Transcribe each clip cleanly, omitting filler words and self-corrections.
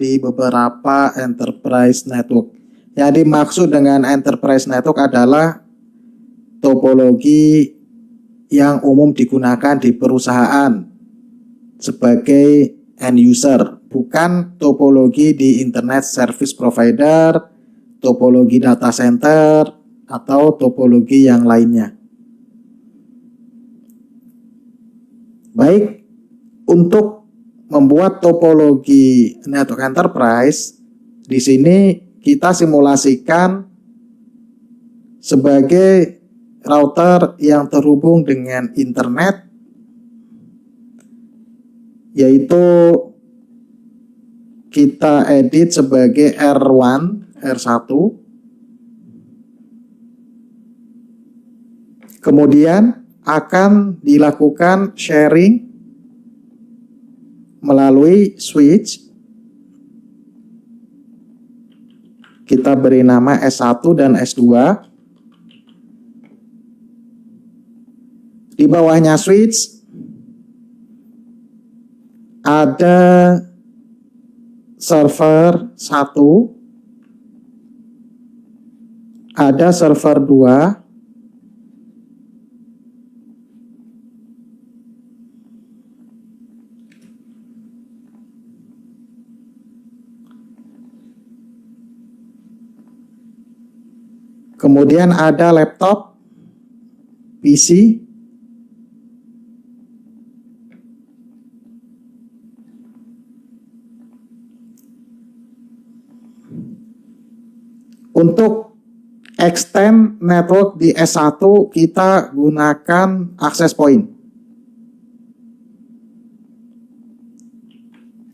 di beberapa enterprise network. Yang dimaksud dengan enterprise network adalah topologi yang umum digunakan di perusahaan sebagai end user, bukan topologi di internet service provider, topologi data center, atau topologi yang lainnya. Baik, untuk membuat topologi network enterprise, di sini kita simulasikan sebagai router yang terhubung dengan internet, yaitu kita edit sebagai R1, R1. Kemudian akan dilakukan sharing melalui switch. Kita beri nama S1 dan S2. Di bawahnya switch ada server 1, ada server 2, kemudian ada laptop, PC, untuk extend network di S1 kita gunakan access point.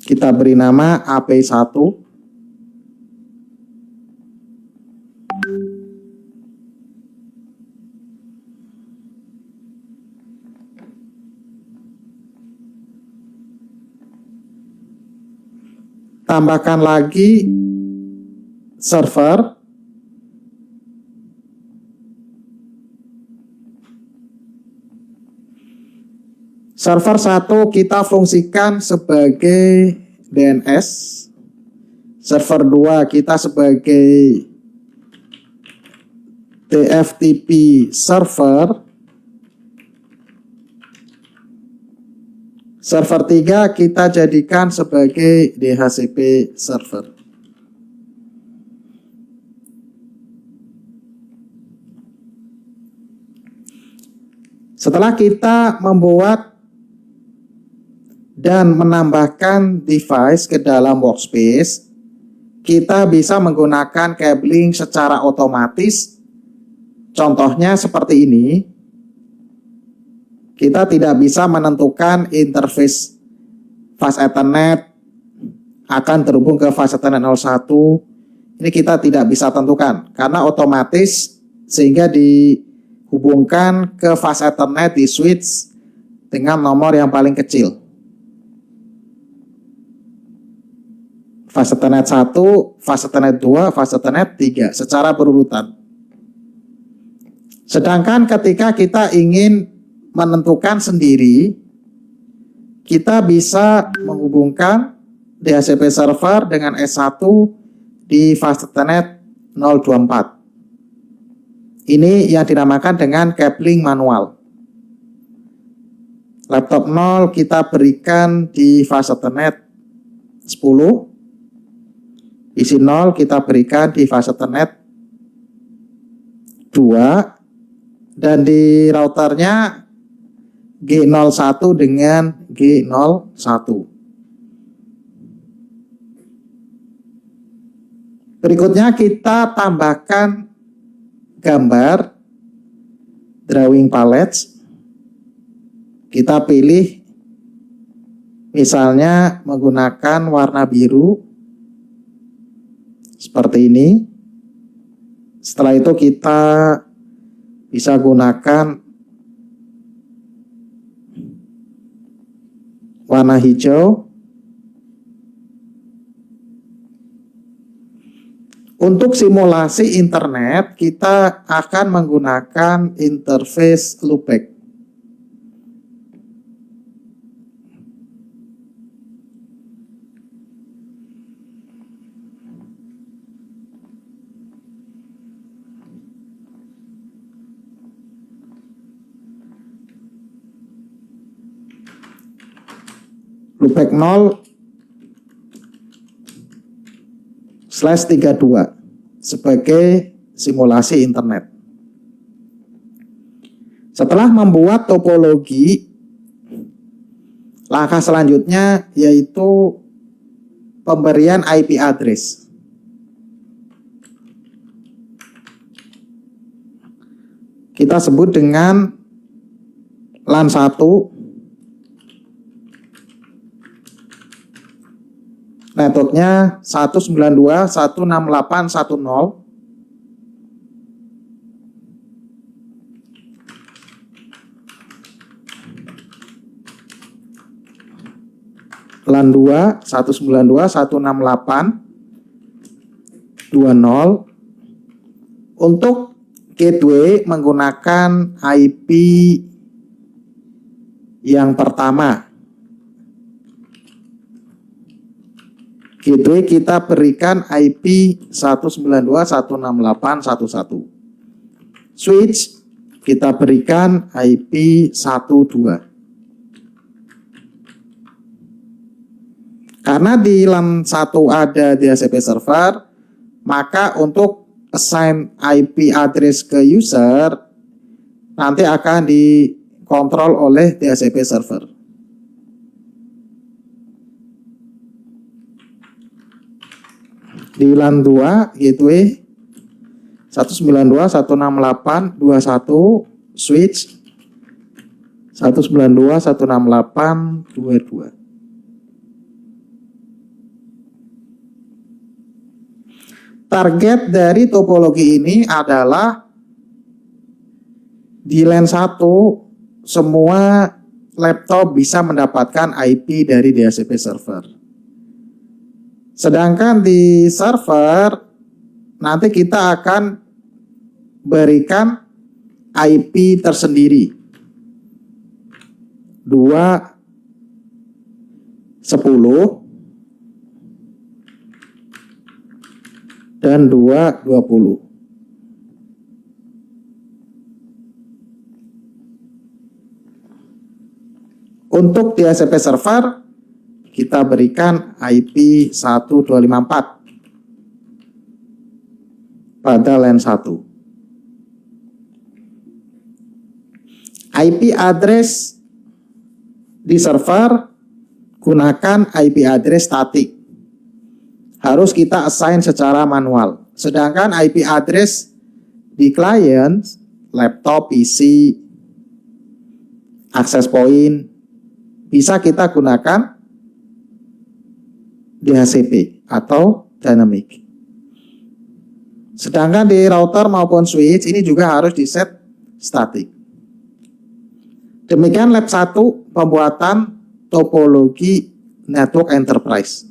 Kita beri nama AP1. Tambahkan lagi server. Server 1 kita fungsikan sebagai DNS. Server 2 kita sebagai TFTP server. Server 3 kita jadikan sebagai DHCP server. Setelah kita membuat dan menambahkan device ke dalam workspace, kita bisa menggunakan cabling secara otomatis. Contohnya seperti ini. Kita tidak bisa menentukan interface fast Ethernet akan terhubung ke fast Ethernet 01. Ini kita tidak bisa tentukan karena otomatis, sehingga dihubungkan ke fast Ethernet di switch dengan nomor yang paling kecil. Fast Ethernet 1, fast Ethernet 2, fast Ethernet 3 secara berurutan. Sedangkan ketika kita ingin menentukan sendiri, kita bisa menghubungkan DHCP server dengan S1 di fast Ethernet 024. Ini yang dinamakan dengan cabling manual. Laptop 0 kita berikan di fast Ethernet 10. PC 0 kita berikan di fast Ethernet 2. Dan di routernya G01 dengan G01. Berikutnya kita tambahkan gambar drawing palettes. Kita pilih misalnya menggunakan warna biru seperti ini. Setelah itu kita bisa gunakan warna hijau. Untuk simulasi internet, kita akan menggunakan interface loopback. loopback 0/32 sebagai simulasi internet. Setelah membuat topologi, langkah selanjutnya yaitu pemberian IP address. Kita sebut dengan LAN 1. Networknya 192.168.1.0. LAN 2 192.168.2.0. Untuk gateway menggunakan IP yang pertama. Gateway kita berikan IP 192.168.1.1. Switch kita berikan IP 12. Karena di LAN 1 ada DHCP server, maka untuk assign IP address ke user nanti akan dikontrol oleh DHCP server. Di LAN 2 gateway 192.168.21, switch 192.168.22. Target dari topologi ini adalah di LAN 1 semua laptop bisa mendapatkan IP dari DHCP server. Sedangkan di server nanti kita akan berikan IP tersendiri 2.10 dan 2.20. Untuk DHCP server kita berikan IP 1254 pada LAN 1. IP address di server gunakan IP address statik. Harus kita assign secara manual. Sedangkan IP address di client, laptop, PC, access point bisa kita gunakan DHCP atau dynamic. Sedangkan di router maupun switch ini juga harus di set static. Demikian lab 1 pembuatan topologi network enterprise.